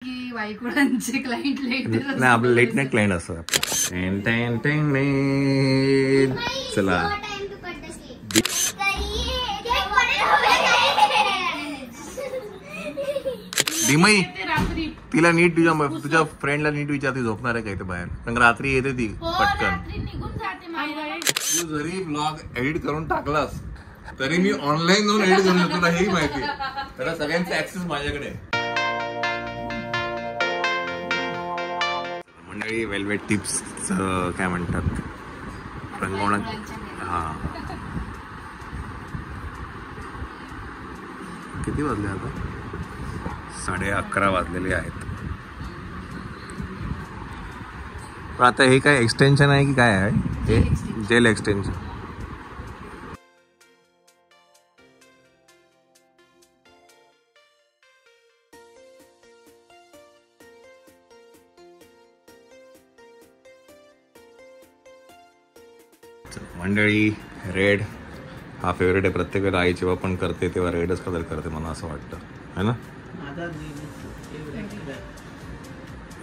वाईकुळांचे client late नाही, आपलं late night client असतं. चला दिमई, तिला नीट तुझ्या फ्रेंडला नीट विचारते झोपणार आहे काय ते बाहेर, कारण रात्री येते ती पटकन. तू जरी ब्लॉग एडिट करून टाकलास तरी मी ऑनलाईन जाऊन एडिट करून तुला हेही माहिती आहे, तर सगळ्यांचा ऍक्सेस माझ्याकडे. मंडळी, वेलवेट टिप्स काय म्हणतात रंगवणं. हा, किती वाजले आता? 11:30 वाजलेले आहेत. पण आता हे काय एक्सटेन्शन आहे की काय आहे? हे जेल एक्सटेन्शन. मंडळी, रेड हा फेवरेट आहे. प्रत्येकाला आई जेव्हा पण करते तेव्हा रेडच कलर करते, मला असं वाटतं है ना.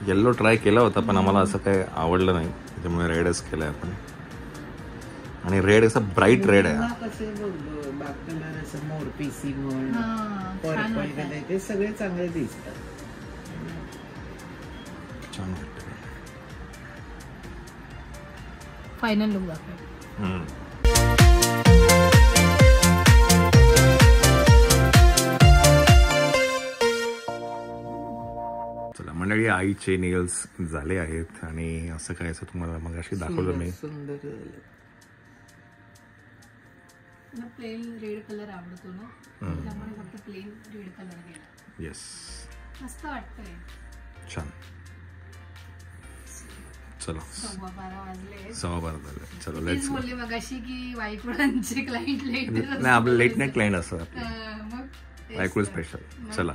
येल्लो ट्राय केला होता पण आम्हाला असं काही आवडलं नाही, त्याच्यामुळे रेडच केलाय आपण. आणि रेड असं ब्राईट रेड आहे. सगळे चांगले दिसतात, छान वाटतं. फायनल लुक दाखव. चला मंडळी, आईचे नेल्स झाले आहेत आणि असं काय असं तुम्हाला मग अशी दाखवलं मी. सुंदर प्लेन रेड कलर आवडतो ना, त्यामुळे फक्त प्लेन रेड कलर केला. येस, मस्त वाटतंय. छान. चला 12:15 वाजले. 12:15 झाले. चलो लेट्स. बोलले मगाशी की वाईकुळांचे क्लायंट लेट. नाही, आपलं लेट नाईट क्लायंट असतं मग वाईकुळ स्पेशल. चला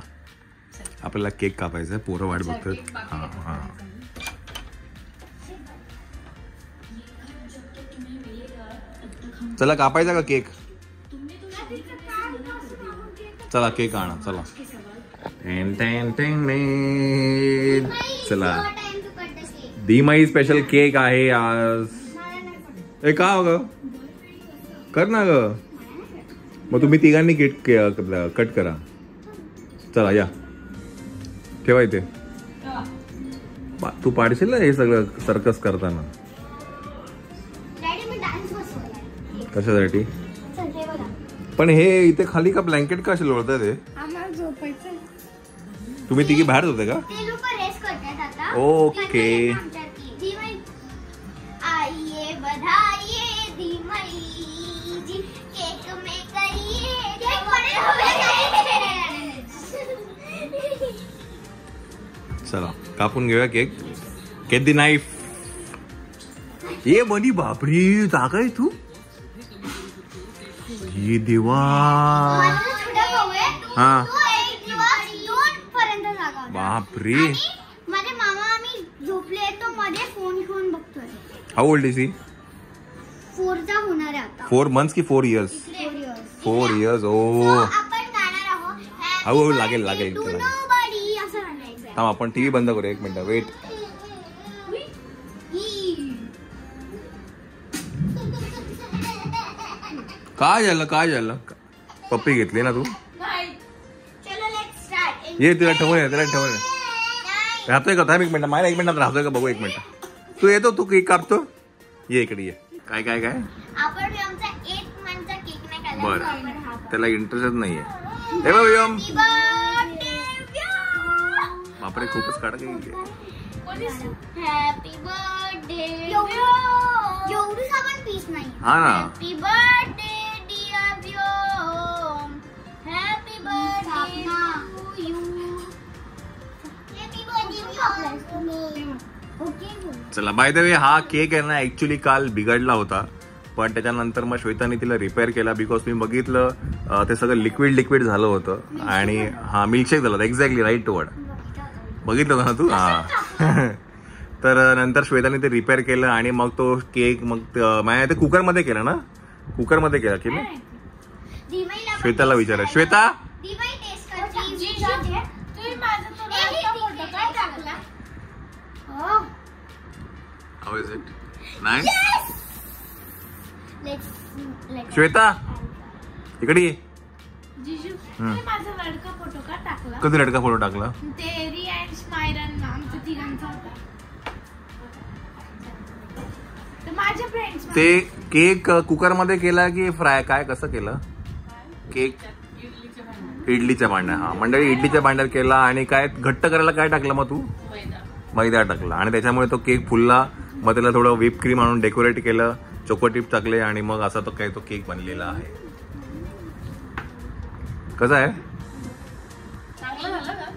आपल्याला केक कापायचा आहे, पोरं वाट बघतात. हां हां, चला कापायचा का केक? चला केक आणा. चला चला, दिमाई स्पेशल केक आहे आज. ए का ग, कर ना ग. मग तुम्ही तिघांनी केक कट करा. चला या, ठेवा इथे. तू पाडशील ना हे सगळं सर्कस करताना. कशासाठी? पण हे इथे खाली का ब्लँकेट का असे लोळत ते? तुम्ही तिघी बाहेर होते का? ओके. चला कापून घेऊया केक. Get the knife. ये बनी, बापरे जागा आहे तू. ये देवा. हा बापरे. माझे मामा आम्ही झोपले तो मध्ये फोन घेऊन बघतोय. How old is he? 4चा होणार आहे आता. 4 months की 4 years? 4 years. ओ आपण गाणार आहोत. हळूहळू लागेल लागेल. असं आपण टीव्ही बंद करूया 1 मिनिट. वेट. काय झालं काय झालं? पप्पी घेतली ना तू? ये तिला ठेवून ये, तिला ठेवून ये. राहतोय का? थांब 1 मिनिट. मला 1 मिनिटात राहतोय का बघू. 1 मिनिट. तू येतो, तू केक कापतो. ये इकडे ये. काय काय काय? बरं, त्याला इंटरेस्टच नाहीये. हे बघ व्योम. बापरे खूपच काढा केक. Happy birthday. एवढीच आपण पीस नाही. हा ना. Happy birthday dear Vyom. Happy birthday to you. Happy birthday. चला बाय द वे, हा केक आहे ना ऍक्च्युली काल बिघडला होता, पण त्याच्यानंतर मग श्वेताने तिला रिपेअर केला. बिकॉज मी बघितलं ते सगळं लिक्विड झालं होतं. आणि हा मिल्कशेक झाला होता. Exactly right word. बघितलं होतं ना तू? हा. तर नंतर श्वेताने ते रिपेअर केलं आणि मग तो केक मग माझ्या ते कुकरमध्ये केला ना. कुकरमध्ये केला की नाही? श्वेताला विचारा. Shweta how is it? Nice. Let's Shweta इकडे ये. जिजू तुम्ही माझा लडका फोटो का टाकला? कधी लडका फोटो टाकला? ते रियांश मायरन आमच्या तिघांचा होता. तर माझ्या फ्रेंड्स ते केक कुकर मध्ये केला की फ्राय काय कसं केलं? केक इडलीच्या भांड्या. हा मंडळी इडलीच्या भांड्यात केला. आणि काय घट्ट करायला काय टाकलं मग तू? मैदा टाकला आणि त्याच्यामुळे तो केक फुलला. मग त्याला थोडं व्हिप क्रीम आणून डेकोरेट केलं, चोकोटिप टाकले आणि मग असा तो काही तो केक बनलेला आहे. कसा आहे? चांगलं झालं का?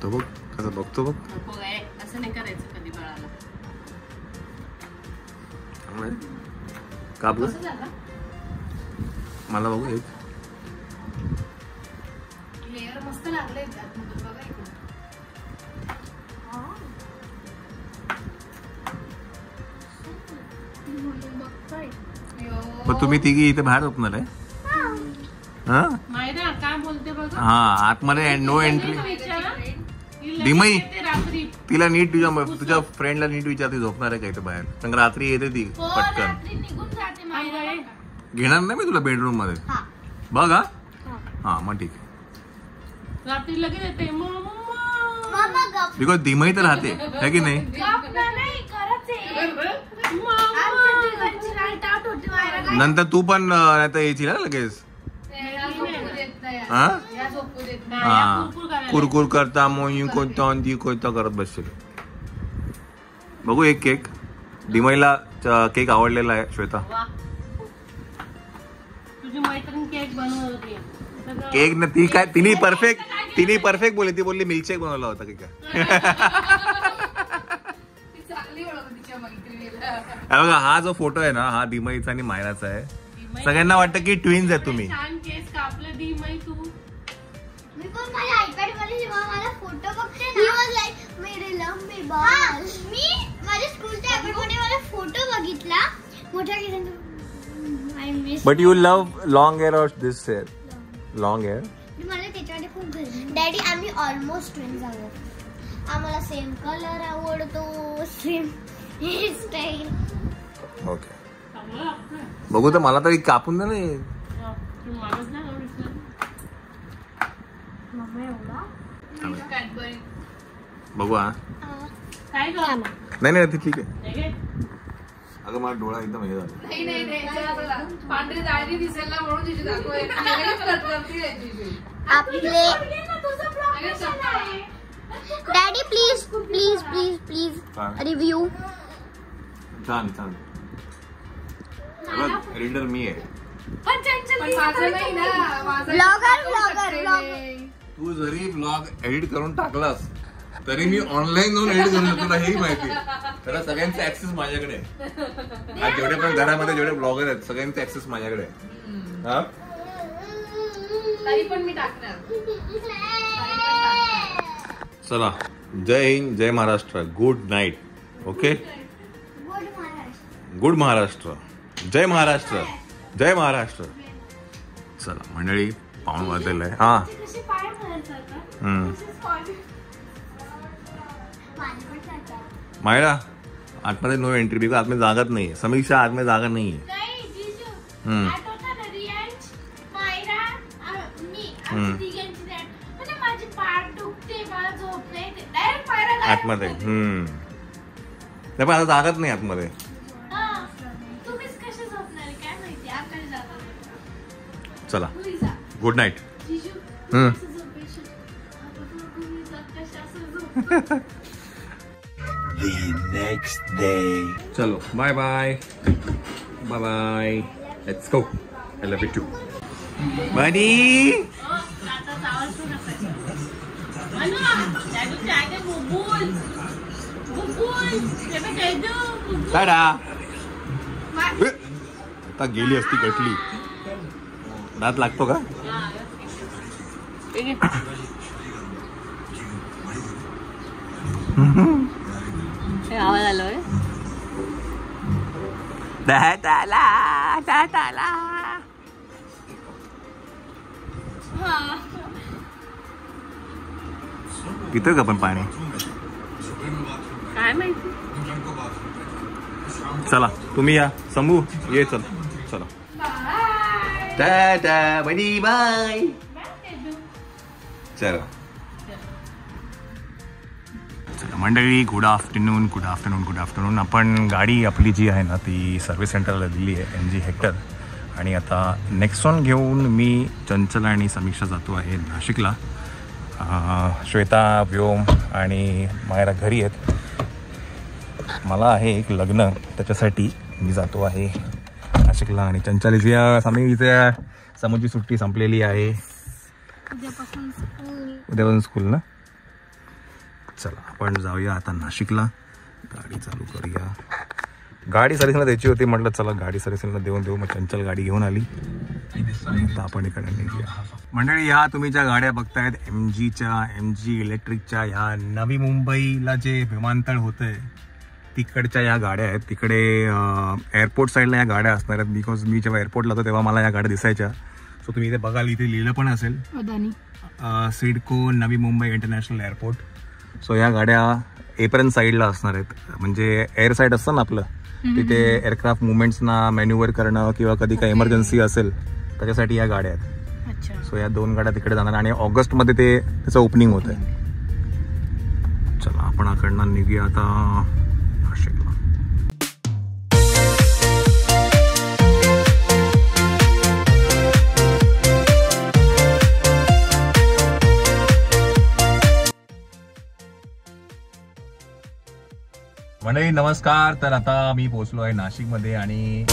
तो बघ कसं बघतो बघ. नको काय असं नाही करायचं कधी बाळाला. चांगलं आहे. का बघ कसं झालं? मला बघू एक. लेअर मस्त लागले आतमधून बघा इकडे. पण तुम्ही तिघी इथे बाहेर झोपणार आहे? हा मायरा काय बोलते बघा. हा आतमध्ये नो एंट्री. डिमई तिला नीट तुझ्या फ्रेंडला नीट विचार, ती झोपणार आहे का इथे बाहेर? कारण रात्री येते ती पटकन. निघून जाते मायरा. घेणार नाही मी तुला बेडरूम मध्ये. बघ हा. हा मग ठीक आहे. रात्री लगेच येते Mama गप. बिकॉज दिमई तर राहते है की नाही? नाही करत आमच्या तिघांची नाईट आउट होती मायरा. काय नंतर तू पण नाही तर येशील ना लगेच. हा हा कुरकुर करता मोयू कोणता ती कोणता करत बसशील. बघू एक केक. डिमईला केक आवडलेला आहे श्वेता. तुझी मैत्रीण केक बनवत होती. केक ना ती काय तिने परफेक्ट बोलली. ती बोलली मिल्कशेक बनवला होता की काय. बघा हा जो फोटो आहे ना हा दिमईचा आणि मायराचा आहे. सगळ्यांना वाटतं की ट्विन्स आहेत तुम्ही. छान केस कापले दिमई तू. मी पण माझ्या आयपॅड मध्ये जेव्हा मला फोटो बघते ना, he was like मेरे लंबे बाल. मी माझ्या स्कूलच्या आयपॅड मध्ये मला फोटो बघितला मोठ्या केसांचा. I miss. But you love long hair और दिस हेअर? Long hair. मला त्याच्यामध्ये खूप गरज. डॅडी आम्ही ऑलमोस्ट ट्विन्स आहोत. आम्हाला सेम कलर आवडतो, सेम हेअरस्टाईल. ओके बघू तर मला तरी कापून द्या नाही. बघू हा. काय नाही नाही ती ठीक आहे. अगं मला डोळा एकदम हे झाला. पांढरी जाळी दिसेल ना म्हणून तिची आपले daddy please please please please review. छान छान. रीडर मी आहे. तू जरी ब्लॉग एडिट करून टाकलास तरी मी ऑनलाईन जाऊन एडिट करून तुला हेही माहिती. त्याला सगळ्यांचा ऍक्सेस माझ्याकडे आहे. जेवढे पण घरामध्ये जेवढे ब्लॉगर आहेत सगळ्यांचा ऍक्सेस माझ्याकडे आहे. हा तरी पण मी टाकणार. चला जय हिंद जय Maharashtra. Good night. Okay good Maharashtra. जय महाराष्ट्र जय महाराष्ट्र. चला मंडळी पाहून वाजलेलं आहे. हा मायरा आतमध्ये नो एंट्री बिकॉज आतमध्ये जागाच नाहीये. समीक्षा आतमध्ये जागा नाहीये. आतमध्ये नाही पण आता जागाच नाही आतमध्ये. चला good night. The next day. चलो bye bye bye bye. Let's go. I love you too buddy. Ta-ta. आता गेली असती कटली. दात लागतो का? आवाज आलोय. पितोय का पण पाणी? काय माहिती. चला तुम्ही या, समू ये, चल चला. टाटा बडी बाय. चला चला मंडळी, good afternoon good afternoon good afternoon. आपण गाडी आपली जी आहे ना ती सर्व्हिस सेंटरला दिली आहे, MG हेक्टर. आणि आता नेक्सॉन घेऊन मी, चंचल आणि समीक्षा जातो आहे नाशिकला. श्वेता, व्योम आणि मायरा घरी आहेत. मला आहे एक लग्न, त्याच्यासाठी मी जातो आहे नाशिकला. आणि चंचलीच्या समीच्या समूची सुट्टी संपलेली आहे, उद्यापासून स्कूल ना. चला आपण जाऊया आता नाशिकला, गाडी चालू करूया. गाडी सर्व्हिसला द्यायची होती, म्हटलं चला गाडी सर्व्हिसिंगला देऊ. मग चंचल गाडी घेऊन आली, आता आपण इकडे निघूया. मंडळी ह्या तुम्ही ज्या गाड्या बघतायत MG इलेक्ट्रिकच्या, ह्या नवी मुंबईला जे विमानतळ होतंय तिकडच्या या गाड्या आहेत. तिकडे एअरपोर्ट साईडला या गाड्या असणार आहेत, बिकॉज मी जेव्हा एअरपोर्टला होतो तेव्हा मला या गाड्या दिसायच्या. सो तुम्ही इथे बघाल, इथे लिहिलं पण असेल CIDCO Navi Mumbai international airport. So या गाड्या एप्रन साईडला असणार आहेत, म्हणजे एअर साईड असतं ना आपलं, तिथे एअरक्राफ्ट मुवमेंट्सना मॅन्युवर करणं किंवा कधी काही इमर्जन्सी असेल त्याच्यासाठी या गाड्या आहेत. सो या 2 गाड्या तिकडे जाणार आणि ऑगस्टमध्ये त्याचं ओपनिंग होत आहे. चला आपण आकडनं निघूया आता नाशिकला. मंडळी नमस्कार. तर आता मी पोहोचलो आहे नाशिकमध्ये आणि